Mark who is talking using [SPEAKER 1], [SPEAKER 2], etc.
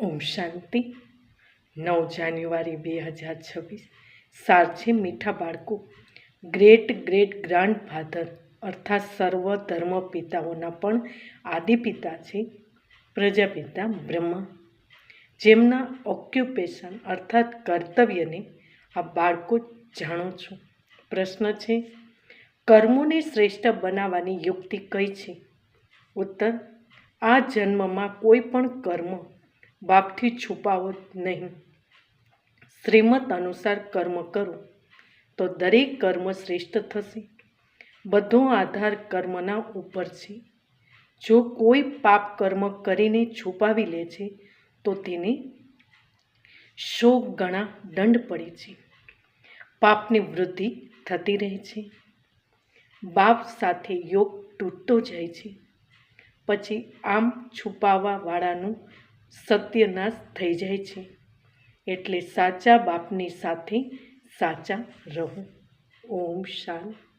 [SPEAKER 1] ઓમ શાંતિ. 9 જાન્યુઆરી 2026. સાર છે મીઠા બાળકો. ગ્રેટ ગ્રેટ ગ્રાન્ડ ફાધર અર્થાત સર્વ ધર્મ પિતાઓના પણ આદિપિતા છે પ્રજાપિતા બ્રહ્મા, જેમના ઓક્યુપેશન અર્થાત કર્તવ્યને આ બાળકો જાણો છો. પ્રશ્ન છે, કર્મોને શ્રેષ્ઠ બનાવવાની યુક્તિ કઈ છે? ઉત્તર, આ જન્મમાં કોઈ પણ કર્મ બાપથી છુપાવો નહીં. શ્રીમત અનુસાર કર્મ કરો તો દરેક કર્મ શ્રેષ્ઠ થશે. બધો આધાર કર્મના ઉપર છે. જો કોઈ પાપ કર્મ કરીને છુપાવી લે છે તો તેને 100 ગણા દંડ પડે છે. પાપની વૃદ્ધિ થતી રહે છે. બાપ સાથે યોગ તૂટતો જાય છે. પછી આમ છુપાવવાવાળાનું સત્યનાશ થઈ જાય છે. એટલે સાચા બાપની સાથે સાચા રહો. ઓમ શાંતિ.